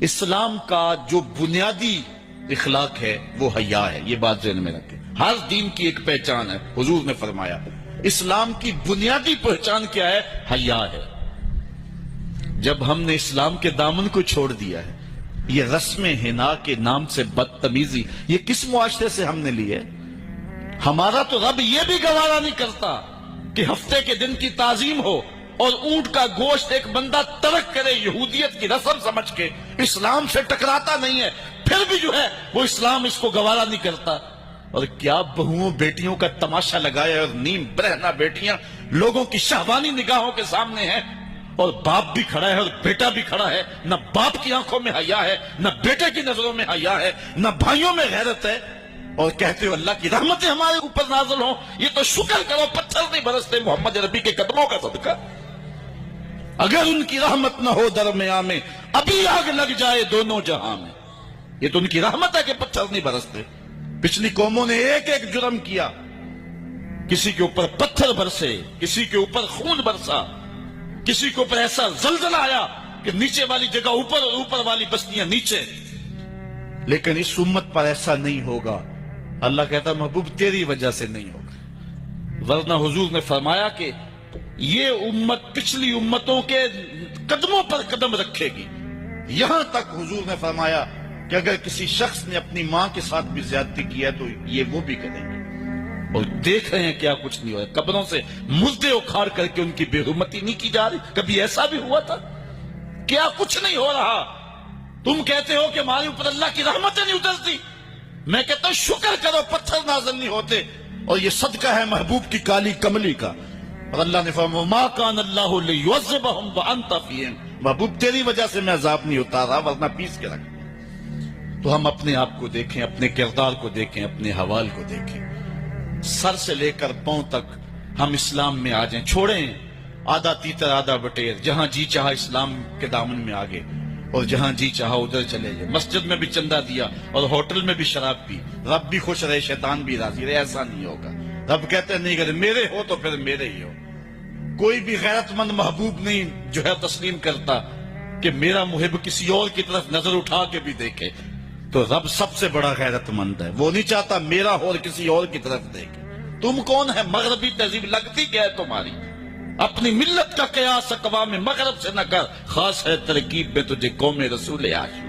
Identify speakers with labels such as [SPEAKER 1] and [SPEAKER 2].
[SPEAKER 1] اسلام کا جو بنیادی اخلاق ہے وہ حیا ہے، یہ بات ذہن میں رکھیں۔ ہر دین کی ایک پہچان ہے، حضور نے فرمایا اسلام کی بنیادی پہچان کیا ہے؟ حیا ہے۔ جب ہم نے اسلام کے دامن کو چھوڑ دیا ہے، یہ رسم حنا کے نام سے بدتمیزی یہ کس معاشرے سے ہم نے لی ہے؟ ہمارا تو رب یہ بھی گوارا نہیں کرتا کہ ہفتے کے دن کی تعظیم ہو اور اونٹ کا گوشت ایک بندہ ترک کرے یہودیت کی رسم سمجھ کے، اسلام سے ٹکراتا نہیں ہے، پھر بھی جو ہے وہ اسلام اس کو گوارا نہیں کرتا۔ اور کیا بہوؤں بیٹیوں کا تماشا لگایا، اور نیم برہنہ بیٹیاں لوگوں کی شہوانی نگاہوں کے سامنے ہیں، اور باپ بھی کھڑا ہے اور بیٹا بھی کھڑا ہے، نہ باپ کی آنکھوں میں حیا ہے، نہ بیٹے کی نظروں میں حیا ہے، نہ بھائیوں میں غیرت ہے، اور کہتے ہو اللہ کی رحمتیں ہمارے اوپر نازل ہوں۔ یہ تو شکر کرو پتھر نہیں برستے محمد ربی کے قدموں کا صدقہ۔ اگر ان کی رحمت نہ ہو درمیان میں ابھی آگ لگ جائے دونوں جہاں میں۔ یہ تو ان کی رحمت ہے کہ پتھر نہیں برستے۔ پچھلی قوموں نے ایک ایک جرم کیا، کسی کے اوپر پتھر برسے، کسی کے اوپر خون برسا، کسی کے اوپر ایسا زلزلہ آیا کہ نیچے والی جگہ اوپر اور اوپر والی بستیاں نیچے۔ لیکن اس امت پر ایسا نہیں ہوگا۔ اللہ کہتا محبوب تیری وجہ سے نہیں ہوگا، ورنہ حضور نے فرمایا کہ یہ امت پچھلی امتوں کے قدموں پر قدم رکھے گی۔ یہاں تک حضور نے فرمایا کہ اگر کسی شخص نے اپنی ماں کے ساتھ بھی زیادتی کی ہے تو یہ وہ بھی کریں گے۔ اور دیکھ رہے ہیں کیا کچھ نہیں ہوا ہے، قبروں سے مردے اکھاڑ کر کے ان کی بے حرمتی نہیں کی جا رہی۔ کبھی ایسا بھی ہوا تھا؟ کیا کچھ نہیں ہو رہا؟ تم کہتے ہو کہ ہمارے اوپر اللہ کی رحمتیں نہیں اترتی، میں کہتا ہوں شکر کرو پتھر نازل نہیں ہوتے، اور یہ صدقہ ہے محبوب کی کالی کملی کا۔ اور اللہ نے فرمایا ما کان اللہ لیعذبہم وانت فیہم، محبوب تیری وجہ سے میں عذاب نہیں اتارا ورنہ پیس کے رکھ۔ تو ہم اپنے آپ کو دیکھیں، اپنے کردار کو دیکھیں، اپنے حوال کو دیکھیں، سر سے لے کر پاؤں تک ہم اسلام میں آ جائیں، چھوڑیں آدھا تیتر آدھا بٹیر، جہاں جی چاہا اسلام کے دامن میں آگے اور جہاں جی چاہا ادھر چلے جائے۔ مسجد میں بھی چندہ دیا اور ہوٹل میں بھی شراب پی، رب بھی خوش رہے شیطان بھی راضی رہے، ایسا نہیں ہوگا۔ رب کہتے نہیں کہ میرے ہو تو پھر میرے ہی ہو۔ کوئی بھی غیرت مند محبوب نہیں جو ہے تسلیم کرتا کہ میرا محب کسی اور کی طرف نظر اٹھا کے بھی دیکھے، تو رب سب سے بڑا غیرت مند ہے، وہ نہیں چاہتا میرا ہو اور کسی اور کی طرف دیکھے۔ تم کون ہے؟ مغربی تہذیب لگتی کیا ہے تمہاری؟ اپنی ملت کا قیاس اقوام مغرب سے نہ کر، خاص ہے ترکیب میں تجھے قوم رسول عاشق۔